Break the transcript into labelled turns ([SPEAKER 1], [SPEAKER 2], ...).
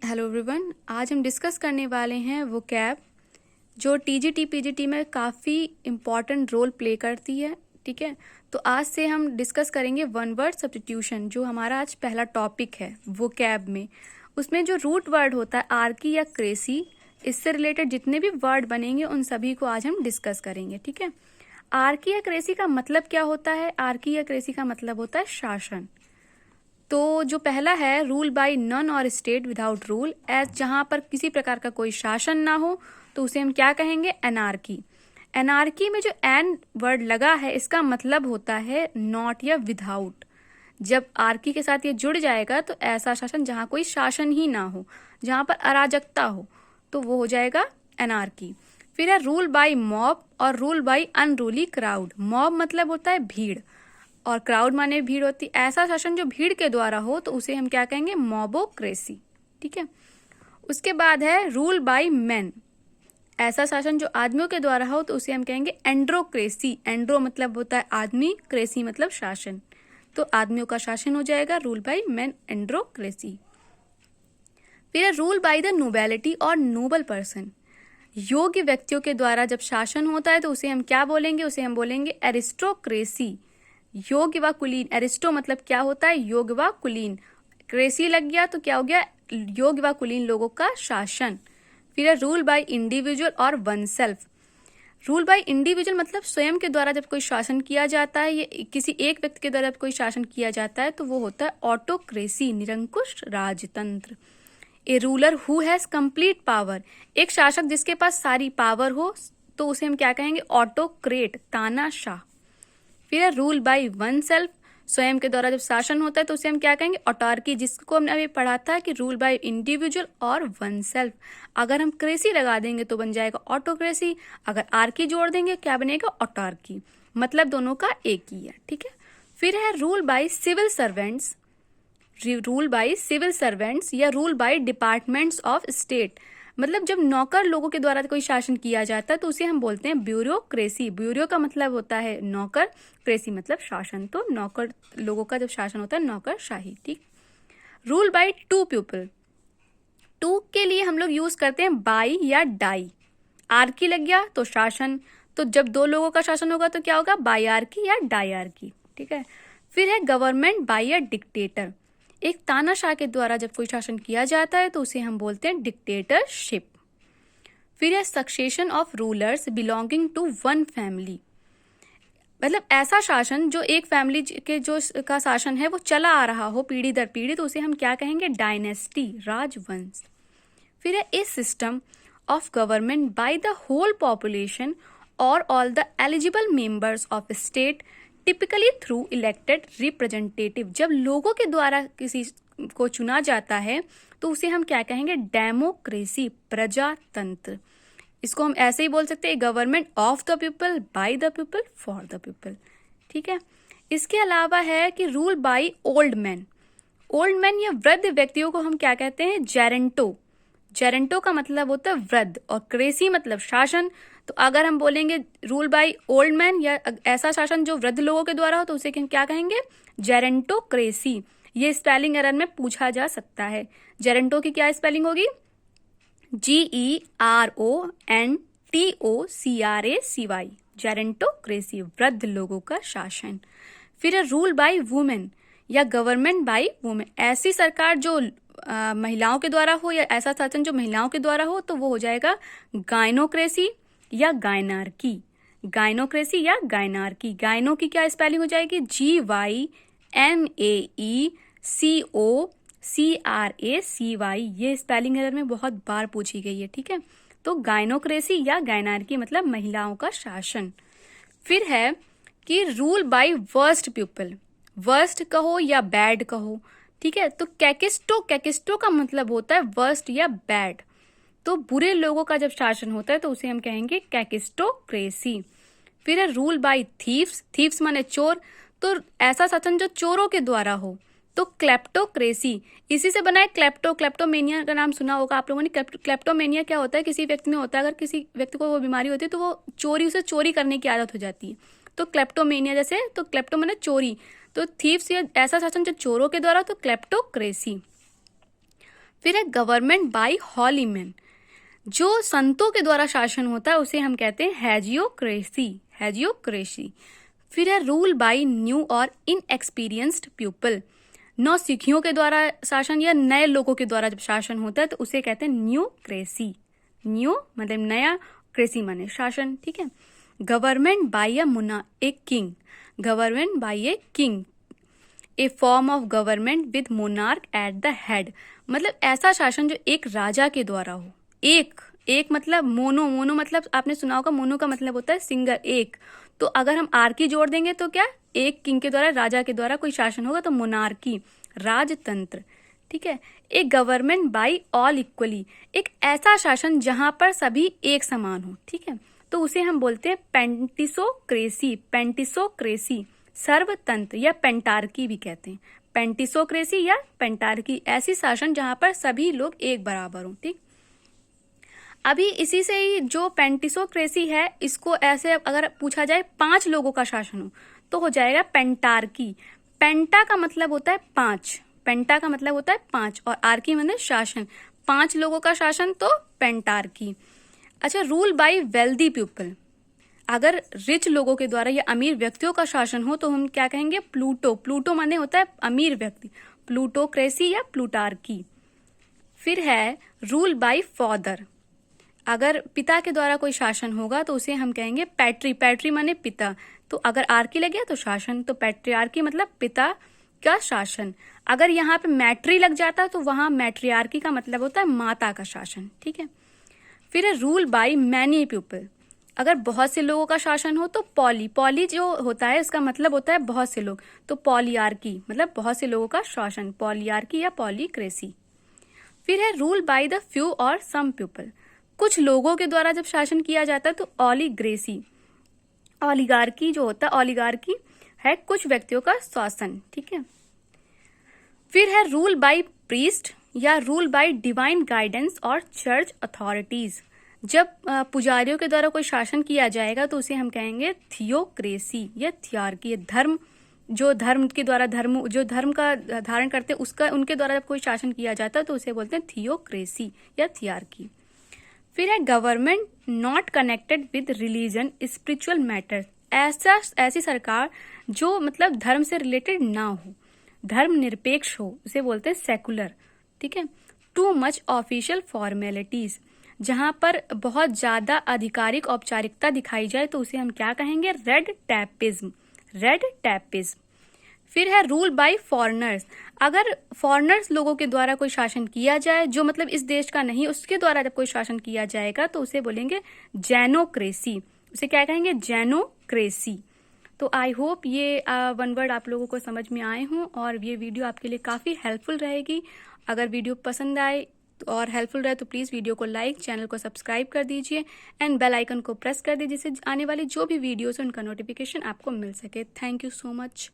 [SPEAKER 1] Hello everyone, आज हम discuss करने वाले हैं वोकैब जो टीजीटी पीजीटी में काफ़ी इम्पॉर्टेंट रोल प्ले करती है। ठीक है, तो आज से हम डिस्कस करेंगे वन वर्ड सब्स्टिट्यूशन, जो हमारा आज पहला टॉपिक है वोकैब में। उसमें जो रूट वर्ड होता है आर्की या क्रेसी, इससे रिलेटेड जितने भी वर्ड बनेंगे उन सभी को आज हम डिस्कस करेंगे। ठीक है, आर्की या क्रेसी का मतलब क्या होता है? आर्की या क्रेसी का मतलब होता है शासन। तो जो पहला है रूल बाय नन और स्टेट विदाउट रूल, एज जहां पर किसी प्रकार का कोई शासन ना हो तो उसे हम क्या कहेंगे? एनार्की। एनार्की में जो एन वर्ड लगा है इसका मतलब होता है नॉट या विदाउट। जब आर्की के साथ ये जुड़ जाएगा तो ऐसा शासन जहां कोई शासन ही ना हो, जहां पर अराजकता हो, तो वो हो जाएगा एनार्की। फिर है रूल बाय मॉब और rule by unruly crowd. Mob मतलब होता है भीड़ और क्राउड माने भीड़ होती। ऐसा शासन जो भीड़ के द्वारा हो तो उसे हम क्या कहेंगे? मॉबोक्रेसी। ठीक है, उसके बाद है रूल बाय मैन। ऐसा शासन जो आदमियों के द्वारा हो तो उसे हम कहेंगे एंड्रोक्रेसी। एंड्रो मतलब होता है आदमी, क्रेसी मतलब शासन, तो आदमियों का शासन हो जाएगा रूल बाय मैन, एंड्रोक्रेसी। फिर है रूल बाय द नोबेलिटी और नोबल पर्सन। योग्य व्यक्तियों के द्वारा जब शासन होता है तो उसे हम क्या बोलेंगे? उसे हम बोलेंगे एरिस्टोक्रेसी। योग्य व कुलीन, एरिस्टो मतलब क्या होता है? योग्य व कुलीन, क्रेसी लग गया तो क्या हो गया? योग्य व कुलीन लोगों का शासन। फिर है रूल बाय इंडिविजुअल और one self. Rule by individual मतलब स्वयं के द्वारा जब कोई शासन किया जाता है, ये किसी एक व्यक्ति के द्वारा जब कोई शासन किया जाता है तो वो होता है ऑटोक्रेसी, निरंकुश राजतंत्र। A ruler who has complete power, एक शासक जिसके पास सारी पावर हो तो उसे हम क्या कहेंगे? ऑटोक्रेट, तानाशाह। फिर है रूल बाय वन सेल्फ, स्वयं के द्वारा जब शासन होता है तो उसे हम क्या कहेंगे? ऑटार्की, जिसको हमने अभी पढ़ा था कि रूल बाय इंडिविजुअल और वन सेल्फ। अगर हम क्रेसी लगा देंगे तो बन जाएगा ऑटोक्रेसी, अगर आर्की जोड़ देंगे क्या बनेगा? ऑटार्की। मतलब दोनों का एक ही है। ठीक है, फिर है rule by civil servants. Rule by civil servants या rule by departments of state, मतलब जब नौकर लोगों के द्वारा कोई शासन किया जाता है तो उसे हम बोलते हैं ब्यूरोक्रेसी। ब्यूरो का मतलब होता है नौकर, क्रेसी मतलब शासन, तो नौकर लोगों का जब शासन होता है नौकरशाही। ठीक, rule by two people. Two के लिए हम लोग यूज करते हैं बाई या डाई। आर्की लग गया तो शासन, तो जब दो लोगों का शासन होगा तो क्या होगा? बायार्की या डायार्की। ठीक है, फिर है गवर्नमेंट बाय अ डिक्टेटर। एक तानाशाह के द्वारा जब कोई शासन किया जाता है तो उसे हम बोलते हैं डिक्टेटरशिप। फिर है succession of rulers belonging to one family, मतलब ऐसा शासन जो एक फैमिली के जो का शासन है वो चला आ रहा हो पीढ़ी दर पीढ़ी, तो उसे हम क्या कहेंगे? डायनेस्टी, राजवंश। फिर है a system of government by the whole population और all the eligible members of state typically through elected representative. जब लोगों के द्वारा किसी को चुना जाता है तो उसे हम क्या कहेंगे? डेमोक्रेसी, प्रजातंत्र। इसको हम ऐसे ही बोल सकते हैं government of the people, by the people, for the people. ठीक है, इसके अलावा है कि rule by old man. Old man या वृद्ध व्यक्तियों को हम क्या कहते हैं? जेरेंटो। जेरेंटो का मतलब होता है वृद्ध और क्रेसी मतलब शासन। तो अगर हम बोलेंगे रूल बाय ओल्ड मैन या ऐसा शासन जो वृद्ध लोगों के द्वारा हो तो उसे हम क्या कहेंगे? जेरेंटोक्रेसी। ये स्पेलिंग एरर में पूछा जा सकता है। जेरेंटो की क्या स्पेलिंग होगी? GERONTOCRACY, जेरेंटोक्रेसी, वृद्ध लोगों का शासन। फिर है रूल बाय वुमेन या गवर्नमेंट बाय वुमेन। ऐसी सरकार जो महिलाओं के द्वारा हो या ऐसा शासन जो महिलाओं के द्वारा हो तो वो हो जाएगा गायनोक्रेसी या गायनार्की। गायनोक्रेसी या गायनार्की। गायनो की क्या स्पेलिंग हो जाएगी? GYMAECOCRACY। ये स्पेलिंग एरर में बहुत बार पूछी गई है। ठीक है, तो गायनोक्रेसी या गायनार्की मतलब महिलाओं का शासन। फिर है कि rule by worst people, worst कहो या बैड कहो। ठीक है, तो कैकिस्टो, कैकिस्टो का मतलब होता है वर्स्ट या बैड, तो बुरे लोगों का जब शासन होता है तो उसे हम कहेंगे कैकिस्टोक्रेसी। फिर है रूल बाय थीव्स। थीव्स माने चोर, तो ऐसा शासन जो चोरों के द्वारा हो तो क्लेप्टोक्रेसी। इसी से बना है क्लेप्टो, क्लेप्टोमेनिया का नाम सुना होगा आप लोगों ने। क्लेप्टोमेनिया क्या होता है? किसी व्यक्ति में होता है, अगर किसी व्यक्ति को वो बीमारी होती है तो वो उसे चोरी करने की आदत हो जाती है, तो क्लेप्टोमेनिया जैसे, तो क्लेप्टो माने चोरी, तो थीव्स या ऐसा शासन जो चोरों के द्वारा तो क्लेप्टोक्रेसी। फिर है गवर्नमेंट बाय हॉली मैन, जो संतों के द्वारा शासन होता है उसे हम कहते हैं हैजियोक्रेसी, हैजियोक्रेसी। फिर है रूल बाय न्यू और इनएक्सपीरियंस्ड पीपल, नौसिखियों के द्वारा शासन या नए लोगों के द्वारा जब शासन होता है तो उसे कहते हैं न्यूक्रेसी। न्यू मतलब नया, क्रेसी माने शासन, ठीक है। Government by a king, government by a king, A form of government with monarch at the head, मतलब ऐसा शासन जो एक राजा के द्वारा हो। एक मतलब मोनो, मोनो मतलब आपने सुना होगा, मोनो का मतलब होता है सिंगल, एक। तो अगर हम आर्की जोड़ देंगे तो क्या, एक किंग के द्वारा, राजा के द्वारा कोई शासन होगा तो मोनार्की, राजतंत्र, ठीक है। एक गवर्नमेंट बाय ऑल इक्वली, एक ऐसा शासन जहां पर सभी एक समान हो, ठीक है, तो उसे हम बोलते हैं पेंटिसोक्रेसी, पेंटिसोक्रेसी, सर्वतंत्र या पेंटार्की भी कहते हैं। पेंटिसोक्रेसी या पेंटार्की, ऐसी शासन जहां पर सभी लोग एक बराबर हो, ठीक। अभी इसी से ही जो पेंटिसोक्रेसी है, इसको ऐसे अगर पूछा जाए 5 लोगों का शासन हो तो हो जाएगा पेंटार्की। पेंटा का मतलब होता है 5, पेंटा का मतलब होता है 5 और आर्की मतलब शासन, 5 लोगों का शासन तो पेंटार्की। अच्छा, रूल बाय वेल्दी पीपल, अगर रिच लोगों के द्वारा या अमीर व्यक्तियों का शासन हो तो हम क्या कहेंगे, प्लूटो, प्लूटो माने होता है अमीर व्यक्ति, प्लूटोक्रेसी या प्लूटार्की। फिर है रूल बाय फादर, अगर पिता के द्वारा कोई शासन होगा तो उसे हम कहेंगे पैट्री, पैट्री माने पिता, तो अगर आर्की लग गया तो शासन, तो पैट्रियार्की मतलब पिता का शासन। अगर यहाँ पे मैट्री लग जाता तो वहां मैट्रियार्की का मतलब होता है माता का शासन, ठीक है। फिर है रूल बाय मैनी पीपल, अगर बहुत से लोगों का शासन हो तो पॉली, पॉली जो होता है इसका मतलब होता है बहुत से लोग, तो पॉलीआर्की मतलब बहुत से लोगों का शासन, पॉलीआर्की या पॉलीक्रेसी। फिर है रूल बाय द फ्यू और सम पीपल, कुछ लोगों के द्वारा जब शासन किया जाता है तो ऑलिग्रेसी, ऑलिगार्की जो होता है, ऑलिगार्की है कुछ व्यक्तियों का शासन, ठीक है। फिर है रूल बाय प्रीस्ट या रूल बाय डिवाइन गाइडेंस और चर्च अथॉरिटीज, जब पुजारियों के द्वारा कोई शासन किया जाएगा तो उसे हम कहेंगे थियोक्रेसी या थियार्की। धर्म, जो धर्म के द्वारा, धर्म जो धर्म का धारण करते हैं उसका, उनके द्वारा जब कोई शासन किया जाता है तो उसे बोलते हैं थियोक्रेसी या थियार्की। फिर है government not connected with religion spiritual matter, ऐसी सरकार जो मतलब धर्म से रिलेटेड ना हो, धर्म निरपेक्ष हो, उसे बोलते हैं सेकुलर, ठीक है। टू मच ऑफिशियल फॉर्मेलिटीज, जहां पर बहुत ज्यादा आधिकारिक औपचारिकता दिखाई जाए तो उसे हम क्या कहेंगे, रेड टैपिज्म, रेड टैपिज्म। फिर है रूल बाय फॉरेनर्स, अगर फॉरेनर्स लोगों के द्वारा कोई शासन किया जाए जो मतलब इस देश का नहीं, उसके द्वारा जब कोई शासन किया जाएगा तो उसे बोलेंगे जैनोक्रेसी, उसे क्या कहेंगे, जैनोक्रेसी। तो आई होप ये 1 वर्ड आप लोगों को समझ में आए हों और ये वीडियो आपके लिए काफ़ी हेल्पफुल रहेगी। अगर वीडियो पसंद आए और हेल्पफुल रहे तो प्लीज़ वीडियो को लाइक, चैनल को सब्सक्राइब कर दीजिए एंड बेल आइकन को प्रेस कर दीजिए, जिससे आने वाली जो भी वीडियोस हैं उनका नोटिफिकेशन आपको मिल सके। Thank you so much.